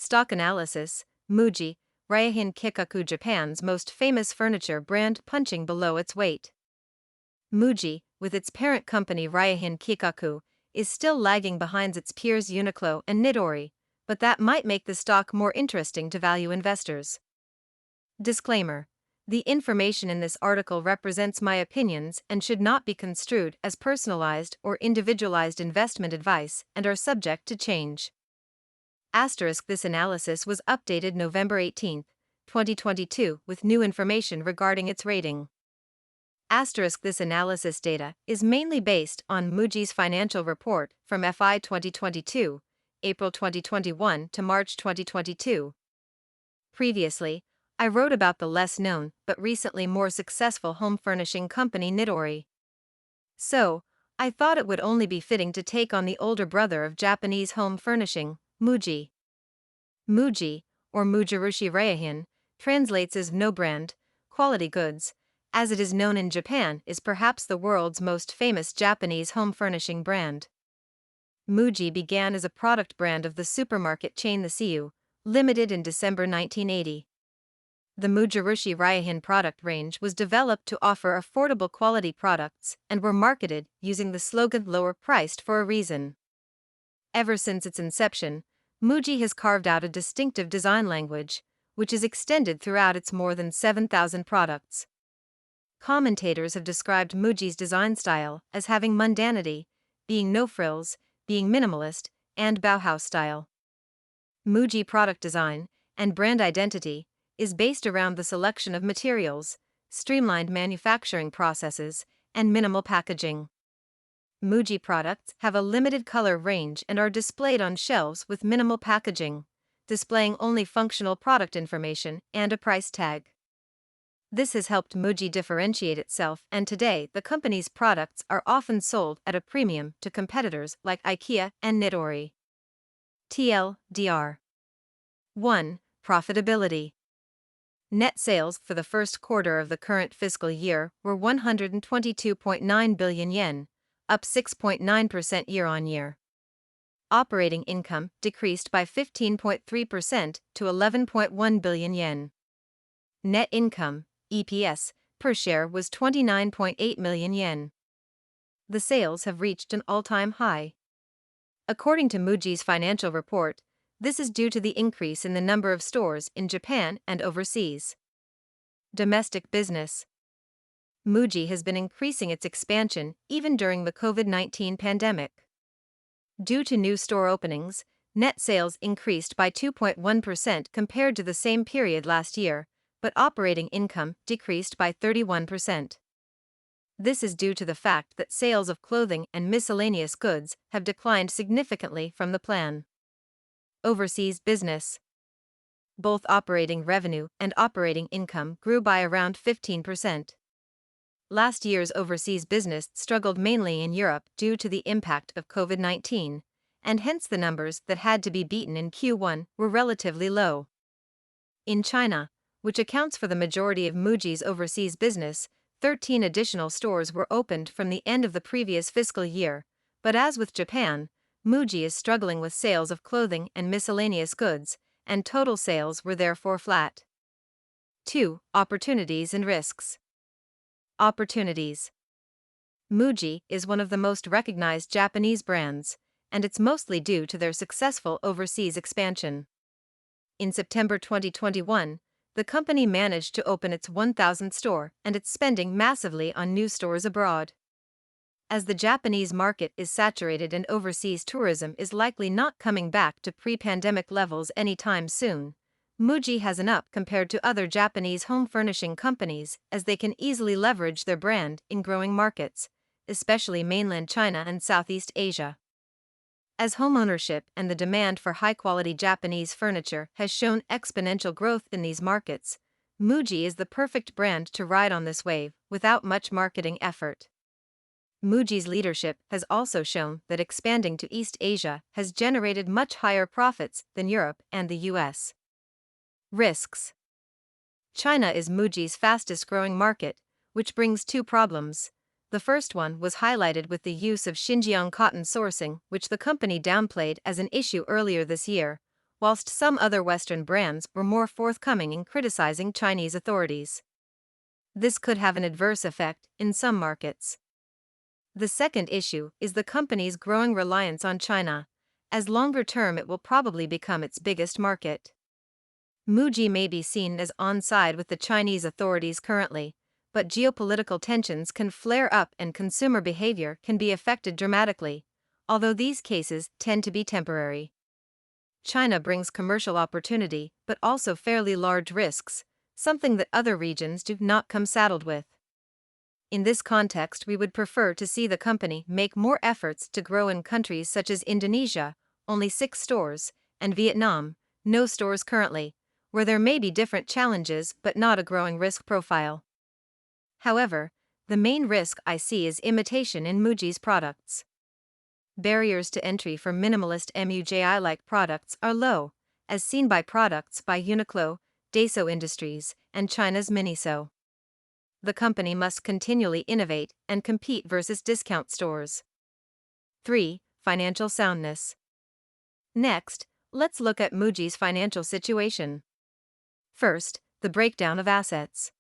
Stock analysis: Muji, Ryohin Keikaku, Japan's most famous furniture brand, punching below its weight. Muji, with its parent company Ryohin Keikaku, is still lagging behind its peers Uniqlo and Nitori, but that might make the stock more interesting to value investors. Disclaimer: the information in this article represents my opinions and should not be construed as personalized or individualized investment advice and are subject to change. This analysis was updated November 18, 2022 with new information regarding its rating. This analysis data is mainly based on Muji's financial report from FY 2022, April 2021 to March 2022. Previously, I wrote about the less known but recently more successful home furnishing company Nitori. So, I thought it would only be fitting to take on the older brother of Japanese home furnishing, Muji. Muji, or Mujirushi Ryohin, translates as no brand, quality goods, as it is known in Japan, is perhaps the world's most famous Japanese home furnishing brand. Muji began as a product brand of the supermarket chain The Seiyu Limited in December 1980. The Mujirushi Ryohin product range was developed to offer affordable quality products and were marketed using the slogan "lower priced" for a reason. Ever since its inception, Muji has carved out a distinctive design language, which is extended throughout its more than 7,000 products. Commentators have described Muji's design style as having mundanity, being no-frills, being minimalist, and Bauhaus-style. Muji product design and brand identity is based around the selection of materials, streamlined manufacturing processes, and minimal packaging. Muji products have a limited color range and are displayed on shelves with minimal packaging, displaying only functional product information and a price tag. This has helped Muji differentiate itself, and today the company's products are often sold at a premium to competitors like IKEA and Nitori. TLDR 1. Profitability. Net sales for the first quarter of the current fiscal year were 122.9 billion yen, up 6.9% year-on-year. Operating income decreased by 15.3% to 11.1 billion yen. Net income, EPS, per share was 29.8 million yen. The sales have reached an all-time high. According to Muji's financial report, this is due to the increase in the number of stores in Japan and overseas. Domestic business. Muji has been increasing its expansion even during the COVID-19 pandemic. Due to new store openings, net sales increased by 2.1% compared to the same period last year, but operating income decreased by 31%. This is due to the fact that sales of clothing and miscellaneous goods have declined significantly from the plan. Overseas business. Both operating revenue and operating income grew by around 15%. Last year's overseas business struggled mainly in Europe due to the impact of COVID-19, and hence the numbers that had to be beaten in Q1 were relatively low. In China, which accounts for the majority of Muji's overseas business, 13 additional stores were opened from the end of the previous fiscal year, but as with Japan, Muji is struggling with sales of clothing and miscellaneous goods, and total sales were therefore flat. 2. Opportunities and risks. Opportunities. Muji is one of the most recognized Japanese brands, and it's mostly due to their successful overseas expansion. In September 2021, the company managed to open its 1,000th store, and it's spending massively on new stores abroad. As the Japanese market is saturated and overseas tourism is likely not coming back to pre-pandemic levels anytime soon, Muji has an up compared to other Japanese home furnishing companies as they can easily leverage their brand in growing markets, especially mainland China and Southeast Asia. As homeownership and the demand for high-quality Japanese furniture has shown exponential growth in these markets, Muji is the perfect brand to ride on this wave without much marketing effort. Muji's leadership has also shown that expanding to East Asia has generated much higher profits than Europe and the US. Risks. China is Muji's fastest-growing market, which brings two problems. The first one was highlighted with the use of Xinjiang cotton sourcing, which the company downplayed as an issue earlier this year, whilst some other Western brands were more forthcoming in criticizing Chinese authorities. This could have an adverse effect in some markets. The second issue is the company's growing reliance on China, as longer term it will probably become its biggest market. Muji may be seen as on side with the Chinese authorities currently, but geopolitical tensions can flare up and consumer behavior can be affected dramatically, although these cases tend to be temporary. China brings commercial opportunity but also fairly large risks, something that other regions do not come saddled with. In this context, we would prefer to see the company make more efforts to grow in countries such as Indonesia, only 6 stores, and Vietnam, no stores currently, where there may be different challenges but not a growing risk profile. However, the main risk I see is imitation in Muji's products. Barriers to entry for minimalist MUJI-like products are low, as seen by products by Uniqlo, Daiso Industries, and China's Miniso. The company must continually innovate and compete versus discount stores. 3. Financial soundness. Next, let's look at Muji's financial situation. First, the breakdown of assets.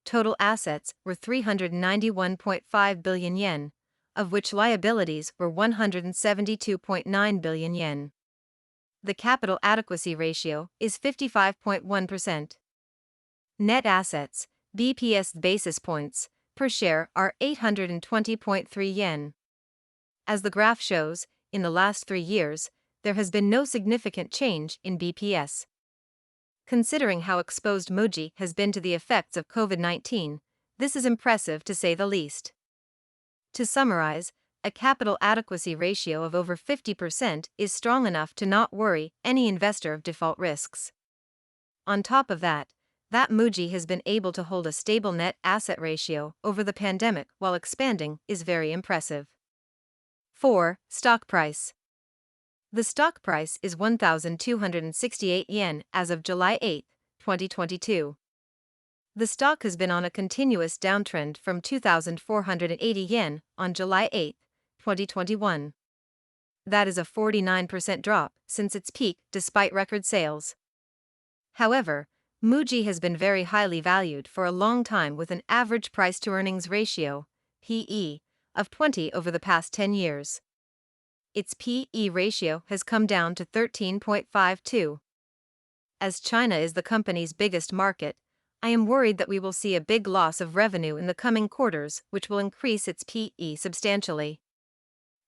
Total assets were 391.5 billion yen, of which liabilities were 172.9 billion yen. The capital adequacy ratio is 55.1%. Net assets, BPS basis points, per share are 820.3 yen. As the graph shows, in the last 3 years, there has been no significant change in BPS. Considering how exposed Muji has been to the effects of COVID-19, this is impressive to say the least. To summarize, a capital adequacy ratio of over 50% is strong enough to not worry any investor of default risks. On top of that Muji has been able to hold a stable net asset ratio over the pandemic while expanding is very impressive. 4. Stock price. The stock price is 1,268 yen as of July 8, 2022. The stock has been on a continuous downtrend from 2,480 yen on July 8, 2021. That is a 49% drop since its peak despite record sales. However, Muji has been very highly valued for a long time with an average price-to-earnings ratio, PE, of 20 over the past 10 years. Its PE ratio has come down to 13.52. As China is the company's biggest market, I am worried that we will see a big loss of revenue in the coming quarters, which will increase its PE substantially.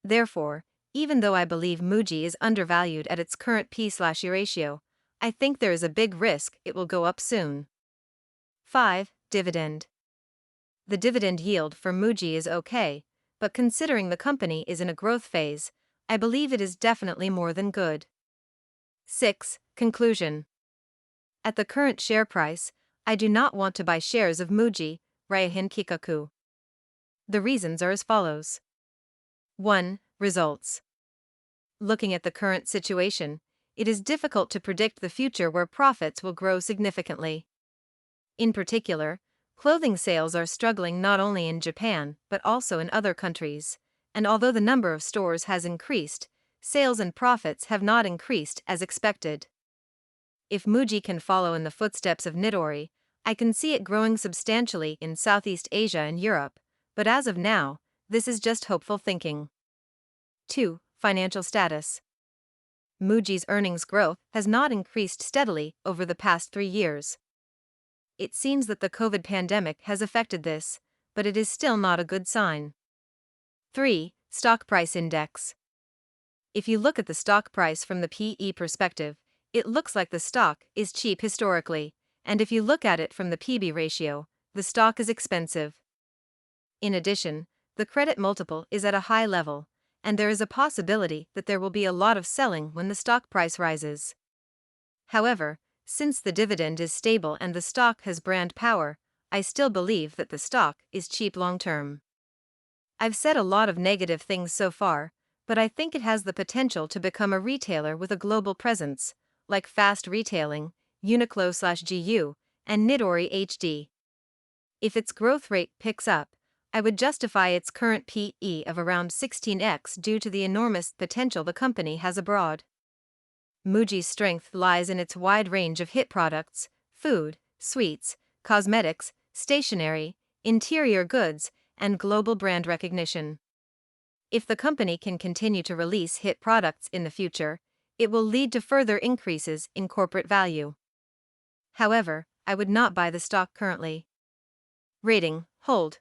Therefore, even though I believe Muji is undervalued at its current P/E ratio, I think there is a big risk it will go up soon. 5. Dividend. The dividend yield for Muji is okay, but considering the company is in a growth phase, I believe it is definitely more than good. 6. Conclusion. At the current share price, I do not want to buy shares of Muji Ryohin Keikaku. The reasons are as follows. 1. Results. Looking at the current situation, it is difficult to predict the future where profits will grow significantly. In particular, clothing sales are struggling not only in Japan but also in other countries, and although the number of stores has increased, sales and profits have not increased as expected. If Muji can follow in the footsteps of Nitori, I can see it growing substantially in Southeast Asia and Europe, but as of now, this is just hopeful thinking. 2. Financial status. Muji's earnings growth has not increased steadily over the past 3 years. It seems that the COVID pandemic has affected this, but it is still not a good sign. 3. Stock price index. If you look at the stock price from the PE perspective, it looks like the stock is cheap historically, and if you look at it from the PB ratio, the stock is expensive. In addition, the credit multiple is at a high level, and there is a possibility that there will be a lot of selling when the stock price rises. However, since the dividend is stable and the stock has brand power, I still believe that the stock is cheap long-term. I've said a lot of negative things so far, but I think it has the potential to become a retailer with a global presence, like Fast Retailing, Uniqlo/GU, and Nitori HD. If its growth rate picks up, I would justify its current PE of around 16x due to the enormous potential the company has abroad. Muji's strength lies in its wide range of hit products: food, sweets, cosmetics, stationery, interior goods, and global brand recognition. If the company can continue to release hit products in the future, it will lead to further increases in corporate value. However, I would not buy the stock currently. Rating: Hold.